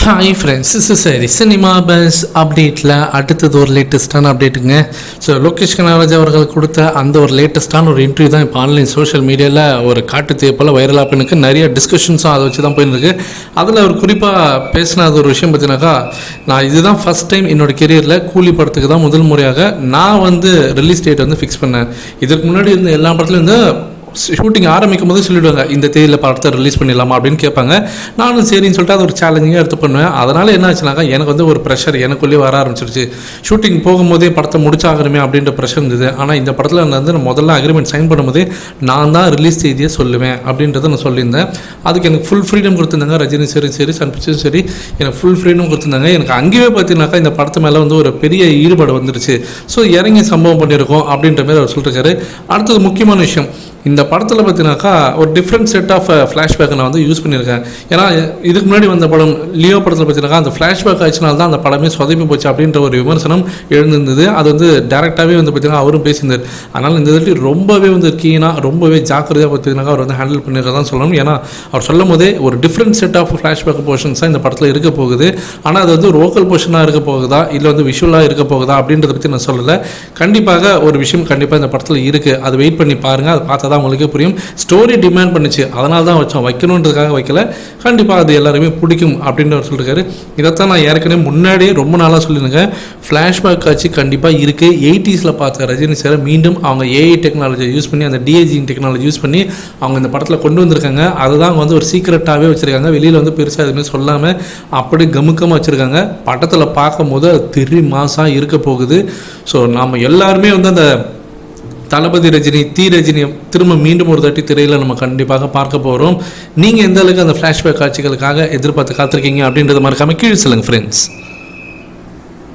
Hi friends, சரி cinema bus அப்டேட்டில் அடுத்தது ஒரு லேட்டஸ்ட்டான அப்டேட்டுங்க. ஸோ லோகேஷ் கனகராஜ் அவர்கள் கொடுத்த அந்த ஒரு லேட்டஸ்ட்டான ஒரு இன்டர்வியூ தான் இப்போ ஆன்லைன் சோஷியல் மீடியாவில் ஒரு காட்டுத்தே போல் வைரலாக பண்ணிருக்கு. நிறைய டிஸ்கஷன்ஸும் அதை வச்சு தான் போயிருக்கு. அதில் அவர் குறிப்பாக பேசின அது ஒரு விஷயம் பார்த்தீங்கன்னாக்கா, நான் இதுதான் ஃபஸ்ட் டைம் என்னோடய கெரியரில் கூலி படத்துக்கு தான் முதல் முறையாக நான் ரிலீஸ் டேட் ஃபிக்ஸ் பண்ணேன். இதுக்கு முன்னாடி இருந்த எல்லா படத்துலையும் ஷூட்டிங் ஆரம்பிக்கும் போது சொல்லிவிடுவாங்க, இந்த தேதியில் படத்தை ரிலீஸ் பண்ணிடலாமா அப்படின்னு கேட்பாங்க. நானும் சரின்னு சொல்லிட்டு அது ஒரு சேலஞ்சிங்காக எடுத்து பண்ணுவேன். அதனால் என்ன ஆச்சுனாக்கா, எனக்கு ஒரு ப்ரெஷர் எனக்குள்ளேயே வர ஆரம்பிச்சிருச்சு. ஷூட்டிங் போகும்போதே படத்தை முடிச்சாகணுமே அப்படின்ற ப்ரெஷர் இருந்தது. ஆனால் இந்த படத்தில் நான் முதல்ல அக்ரிமெண்ட் சைன் பண்ணும்போதே நான் தான் ரிலீஸ் தேதியை சொல்லுவேன் அப்படின்றத நான் சொல்லியிருந்தேன். அதுக்கு எனக்கு ஃபுல் ஃப்ரீடம் கொடுத்துருந்தாங்க. ரஜினி சரி சன் பிக்சரும் சரி எனக்கு ஃபுல் ஃப்ரீடம் கொடுத்துருந்தாங்க. எனக்கு அங்கேயே பார்த்தீங்கன்னாக்கா இந்த படத்து மேலே ஒரு பெரிய ஈடுபாடு வந்துருச்சு. ஸோ இறங்கி சம்பவம் பண்ணியிருக்கோம் அப்படின்ற மாதிரி அவர் சொல்லியிருக்காரு. அடுத்தது முக்கியமான விஷயம், இந்த படத்தில் பார்த்தீங்கன்னாக்கா ஒரு டிஃப்ரெண்ட் செட் ஆஃப் ஃப்ளாஷ்பேக்கை நான் யூஸ் பண்ணியிருக்கேன். ஏன்னா இதுக்கு முன்னாடி வந்த படம் லியோ படத்தில் பார்த்தீங்கன்னா அந்த ஃப்ளாஷ்பேக் ஆச்சுனால தான் அந்த படமே சொதப்பி போச்சு அப்படின்ற ஒரு விமர்சனம் எழுந்திருந்தது. அது டேரெக்டாகவே பார்த்தீங்கன்னா அவரும் பேசியிருந்தார். அதனால் இந்த இதில் ரொம்பவே கீனாக ரொம்பவே ஜாக்கிரதையாக பார்த்தீங்கன்னாக்கா அவர் ஹேண்டில் பண்ணியிருக்கதான் சொல்லணும். ஏன்னா அவர் சொல்லும் போதே ஒரு டிஃப்ரெண்ட் செட் ஆஃப் ஃப்ளாஷ்பேக் போர்ஷன்ஸாக இந்த படத்தில் இருக்க போகுது. ஆனால் அது ஒரு வோக்கல் போர்ஷனாக இருக்க போகுதா இல்லை விஷுவலாக இருக்க போகுதா அப்படின்றத பற்றி நான் சொல்லலை. கண்டிப்பாக ஒரு விஷயம் கண்டிப்பாக இந்த படத்தில் இருக்குது. அது வெயிட் பண்ணி பாருங்கள். அதை பார்த்தா தான் உங்களுக்கு புரியும். ஸ்டோரி டிமாண்ட் பண்ணுச்சு, அதனால தான் வச்சோம், வைக்கணுன்றதுக்காக வைக்கல. கண்டிப்பாக அது எல்லாருமே பிடிக்கும் அப்படின்னு அவர் சொல்லியிருக்காரு. இதைத்தான் நான் ஏற்கனவே முன்னாடியே ரொம்ப நாளாக சொல்லியிருக்கேன். ஃப்ளாஷ்பேக் காட்சி கண்டிப்பாக இருக்குது. 80s பார்த்த ரஜினி சார் மீண்டும் அவங்க ஏஐ டெக்னாலஜியை யூஸ் பண்ணி அந்த டிஏஜிங் டெக்னாலஜி யூஸ் பண்ணி அவங்க இந்த படத்தில் கொண்டு வந்திருக்காங்க. அதுதான் ஒரு சீக்ரெட்டாகவே வச்சுருக்காங்க. வெளியில் பெருசாக எதுவுமே சொல்லாமல் அப்படி கமுக்கமாக வச்சுருக்காங்க. படத்தில் பார்க்கும்போது அது திரு மாசாக இருக்க போகுது. ஸோ நாம் எல்லாருமே அந்த தளபதி ரஜினி ரஜினியை திரும்ப மீண்டும் ஒரு தாட்டி திரையில் நம்ம கண்டிப்பாக பார்க்க போகிறோம். நீங்கள் எந்த அளவுக்கு அந்த ஃப்ளாஷ்பேக் காட்சிகளுக்காக எதிர்பார்த்து காத்திருக்கீங்க அப்படின்றத மறக்காம கீழே சொல்லுங்கள் ஃப்ரெண்ட்ஸ்.